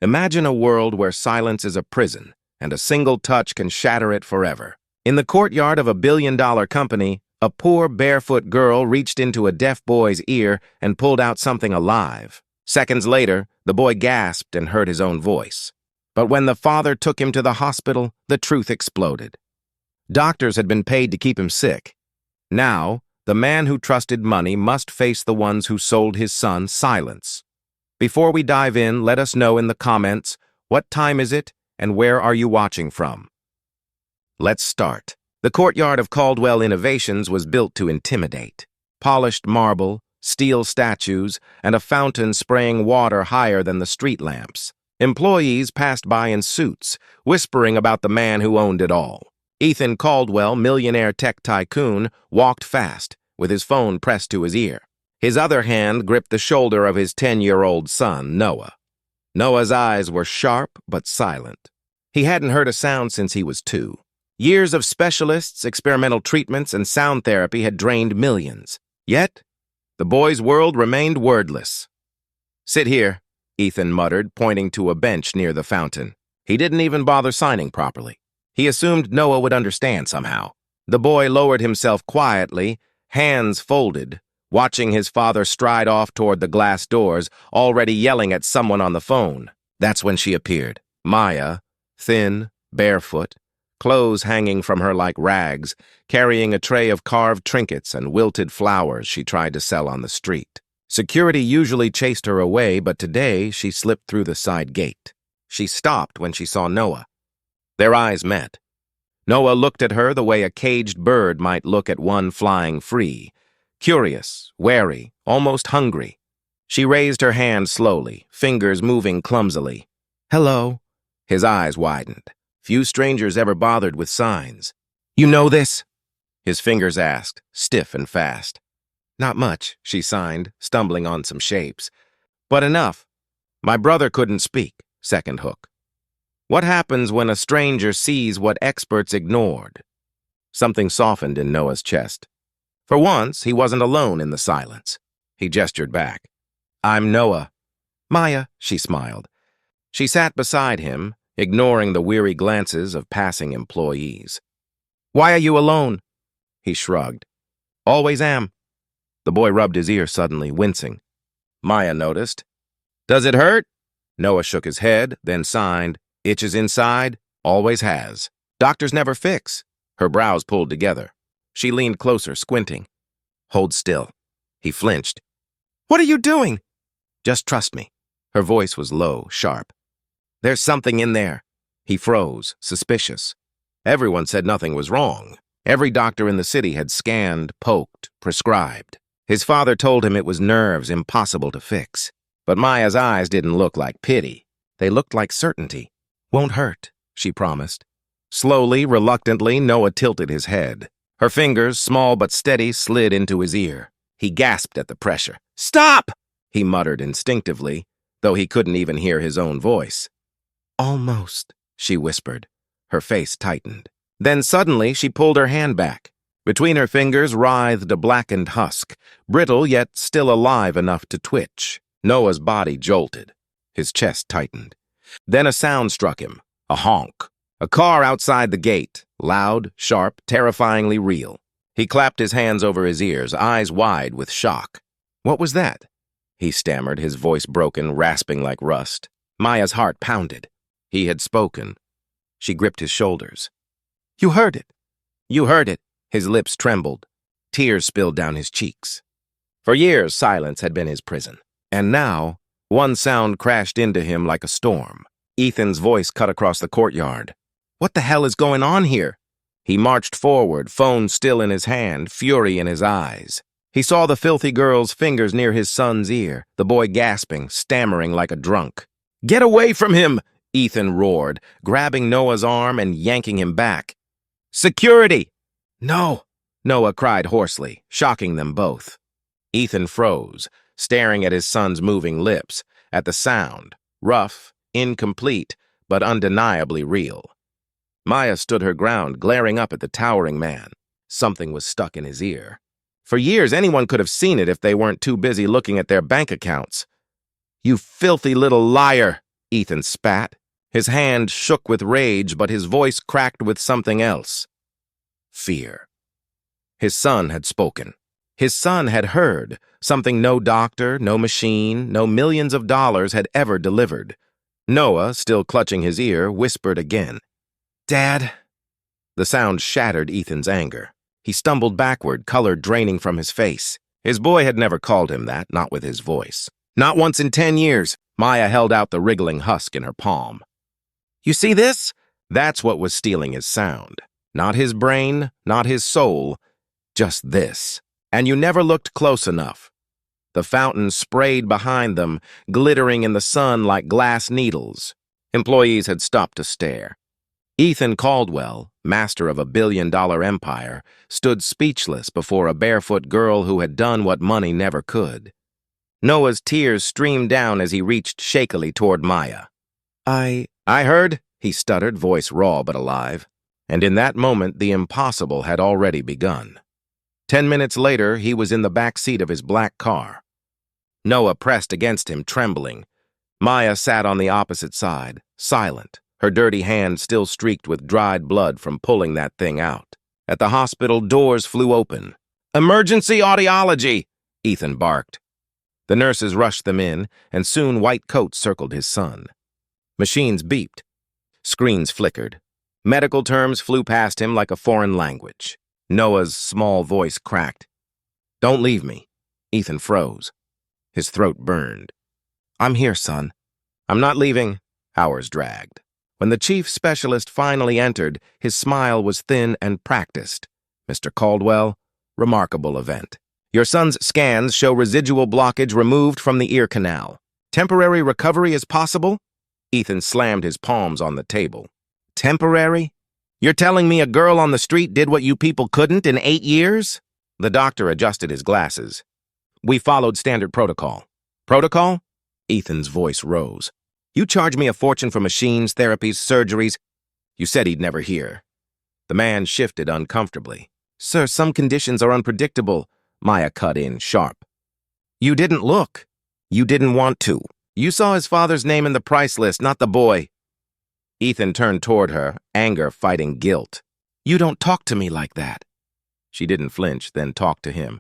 Imagine a world where silence is a prison, and a single touch can shatter it forever. In the courtyard of a billion-dollar company, a poor barefoot girl reached into a deaf boy's ear and pulled out something alive. Seconds later, the boy gasped and heard his own voice. But when the father took him to the hospital, the truth exploded. Doctors had been paid to keep him sick. Now, the man who trusted money must face the ones who sold his son silence. Before we dive in, let us know in the comments, what time is it and where are you watching from? Let's start. The courtyard of Caldwell Innovations was built to intimidate. Polished marble, steel statues, and a fountain spraying water higher than the street lamps. Employees passed by in suits, whispering about the man who owned it all. Ethan Caldwell, millionaire tech tycoon, walked fast, with his phone pressed to his ear. His other hand gripped the shoulder of his 10-year-old son, Noah. Noah's eyes were sharp but silent. He hadn't heard a sound since he was 2. Years of specialists, experimental treatments, and sound therapy had drained millions. Yet, the boy's world remained wordless. "Sit here," Ethan muttered, pointing to a bench near the fountain. He didn't even bother signing properly. He assumed Noah would understand somehow. The boy lowered himself quietly, hands folded, watching his father stride off toward the glass doors, already yelling at someone on the phone. That's when she appeared. Maya, thin, barefoot, clothes hanging from her like rags, carrying a tray of carved trinkets and wilted flowers she tried to sell on the street. Security usually chased her away, but today she slipped through the side gate. She stopped when she saw Noah. Their eyes met. Noah looked at her the way a caged bird might look at one flying free. Curious, wary, almost hungry. She raised her hand slowly, fingers moving clumsily. "Hello." His eyes widened. Few strangers ever bothered with signs. "You know this?" His fingers asked, stiff and fast. "Not much," she signed, stumbling on some shapes. "But enough. My brother couldn't speak." Second hook. What happens when a stranger sees what experts ignored? Something softened in Noah's chest. For once, he wasn't alone in the silence. He gestured back. "I'm Noah." "Maya," she smiled. She sat beside him, ignoring the weary glances of passing employees. "Why are you alone?" He shrugged. "Always am." The boy rubbed his ear suddenly, wincing. Maya noticed. "Does it hurt?" Noah shook his head, then signed. "Itches inside, always has. Doctors never fix." Her brows pulled together. She leaned closer, squinting. "Hold still." He flinched. "What are you doing?" "Just trust me." Her voice was low, sharp. "There's something in there." He froze, suspicious. Everyone said nothing was wrong. Every doctor in the city had scanned, poked, prescribed. His father told him it was nerves impossible to fix. But Maya's eyes didn't look like pity. They looked like certainty. "Won't hurt," she promised. Slowly, reluctantly, Noah tilted his head. Her fingers, small but steady, slid into his ear. He gasped at the pressure. "Stop!" he muttered instinctively, though he couldn't even hear his own voice. "Almost," she whispered. Her face tightened. Then suddenly she pulled her hand back. Between her fingers writhed a blackened husk, brittle yet still alive enough to twitch. Noah's body jolted. His chest tightened. Then a sound struck him. A honk. A car outside the gate. Loud, sharp, terrifyingly real. He clapped his hands over his ears, eyes wide with shock. "What was that?" he stammered, his voice broken, rasping like rust. Maya's heart pounded. He had spoken. She gripped his shoulders. "You heard it." "You heard it." His lips trembled. Tears spilled down his cheeks. For years, silence had been his prison. And now, one sound crashed into him like a storm. Ethan's voice cut across the courtyard. "What the hell is going on here?" He marched forward, phone still in his hand, fury in his eyes. He saw the filthy girl's fingers near his son's ear, the boy gasping, stammering like a drunk. "Get away from him!" Ethan roared, grabbing Noah's arm and yanking him back. "Security!" "No!" Noah cried hoarsely, shocking them both. Ethan froze, staring at his son's moving lips, at the sound, rough, incomplete, but undeniably real. Maya stood her ground, glaring up at the towering man. Something was stuck in his ear. For years, anyone could have seen it if they weren't too busy looking at their bank accounts. "You filthy little liar!" Ethan spat. His hand shook with rage, but his voice cracked with something else. Fear. His son had spoken. His son had heard something no doctor, no machine, no millions of dollars had ever delivered. Noah, still clutching his ear, whispered again. "Dad." The sound shattered Ethan's anger. He stumbled backward, color draining from his face. His boy had never called him that, not with his voice. Not once in 10 years. Maya held out the wriggling husk in her palm. "You see this?" That's what was stealing his sound. Not his brain, not his soul, just this. And you never looked close enough. The fountain sprayed behind them, glittering in the sun like glass needles. Employees had stopped to stare. Ethan Caldwell, master of a billion-dollar empire, stood speechless before a barefoot girl who had done what money never could. Noah's tears streamed down as he reached shakily toward Maya. I heard," he stuttered, voice raw but alive. And in that moment, the impossible had already begun. 10 minutes later, he was in the back seat of his black car. Noah pressed against him, trembling. Maya sat on the opposite side, silent, her dirty hand still streaked with dried blood from pulling that thing out. At the hospital, doors flew open. "Emergency audiology!" Ethan barked. The nurses rushed them in, and soon white coats circled his son. Machines beeped. Screens flickered. Medical terms flew past him like a foreign language. Noah's small voice cracked. "Don't leave me." Ethan froze. His throat burned. "I'm here, son." "I'm not leaving." Hours dragged. When the chief specialist finally entered, his smile was thin and practiced. "Mr. Caldwell, remarkable event. Your son's scans show residual blockage removed from the ear canal. Temporary recovery is possible?" Ethan slammed his palms on the table. "Temporary? You're telling me a girl on the street did what you people couldn't in 8 years?" The doctor adjusted his glasses. "We followed standard protocol." "Protocol?" Ethan's voice rose. "You charge me a fortune for machines, therapies, surgeries." You said he'd never hear. The man shifted uncomfortably. "Sir, some conditions are unpredictable." Maya cut in sharp. "You didn't look. You didn't want to. You saw his father's name in the price list, not the boy." Ethan turned toward her, anger fighting guilt. "You don't talk to me like that." She didn't flinch, then talked to him.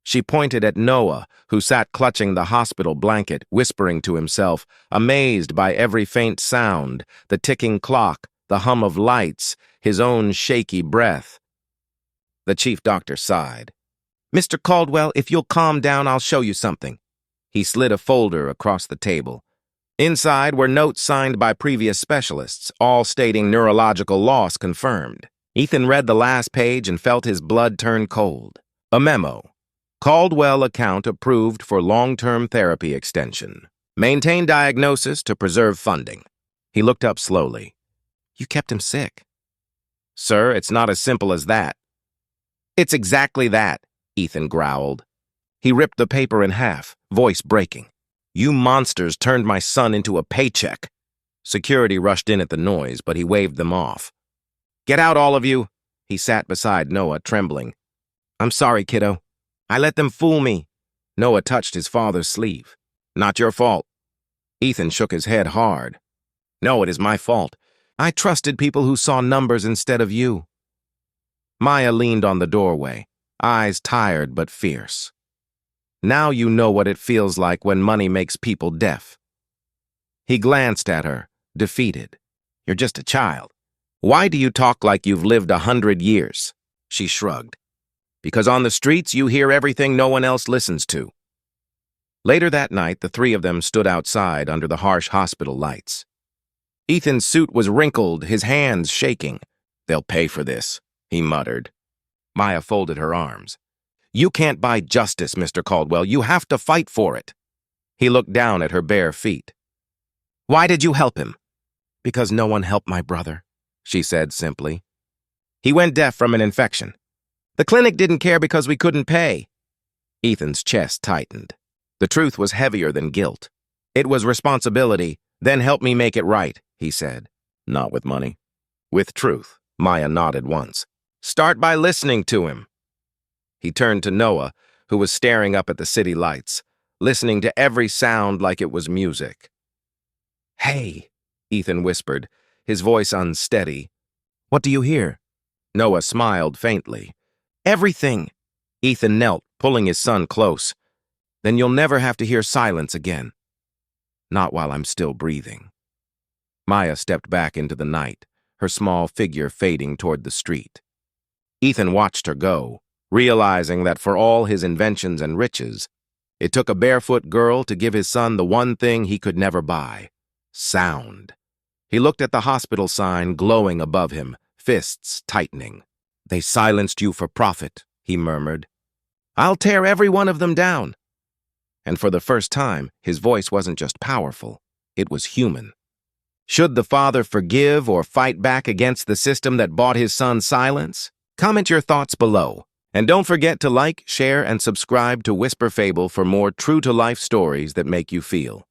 She pointed at Noah, who sat clutching the hospital blanket, whispering to himself, amazed by every faint sound, the ticking clock, the hum of lights, his own shaky breath. The chief doctor sighed. "Mr. Caldwell, if you'll calm down, I'll show you something." He slid a folder across the table. Inside were notes signed by previous specialists, all stating neurological loss confirmed. Ethan read the last page and felt his blood turn cold. A memo. Caldwell account approved for long-term therapy extension. Maintain diagnosis to preserve funding. He looked up slowly. "You kept him sick." "Sir, it's not as simple as that." "It's exactly that," Ethan growled. He ripped the paper in half, voice breaking. "You monsters turned my son into a paycheck." Security rushed in at the noise, but he waved them off. "Get out, all of you." He sat beside Noah, trembling. "I'm sorry, kiddo. I let them fool me." Noah touched his father's sleeve. "Not your fault." Ethan shook his head hard. "No, it is my fault. I trusted people who saw numbers instead of you." Maya leaned on the doorway, eyes tired but fierce. "Now you know what it feels like when money makes people deaf." He glanced at her, defeated. "You're just a child. Why do you talk like you've lived 100 years?" She shrugged. "Because on the streets you hear everything no one else listens to." Later that night, the three of them stood outside under the harsh hospital lights. Ethan's suit was wrinkled, his hands shaking. "They'll pay for this," he muttered. Maya folded her arms. "You can't buy justice, Mr. Caldwell. You have to fight for it." He looked down at her bare feet. "Why did you help him?" "Because no one helped my brother," she said simply. "He went deaf from an infection. The clinic didn't care because we couldn't pay." Ethan's chest tightened. The truth was heavier than guilt. "It was responsibility. Then help me make it right," he said. "Not with money." "With truth." Maya nodded once. "Start by listening to him." He turned to Noah, who was staring up at the city lights, listening to every sound like it was music. Hey, Ethan whispered, his voice unsteady. What do you hear? Noah smiled faintly. Everything. Ethan knelt, pulling his son close. Then you'll never have to hear silence again. Not while I'm still breathing. Maya stepped back into the night, her small figure fading toward the street. Ethan watched her go, realizing that for all his inventions and riches, it took a barefoot girl to give his son the one thing he could never buy: sound. He looked at the hospital sign glowing above him, fists tightening. They silenced you for profit, he murmured. I'll tear every one of them down. And for the first time, his voice wasn't just powerful, it was human. Should the father forgive or fight back against the system that bought his son silence? Comment your thoughts below. And don't forget to like, share, and subscribe to Whisper Fable for more true-to-life stories that make you feel.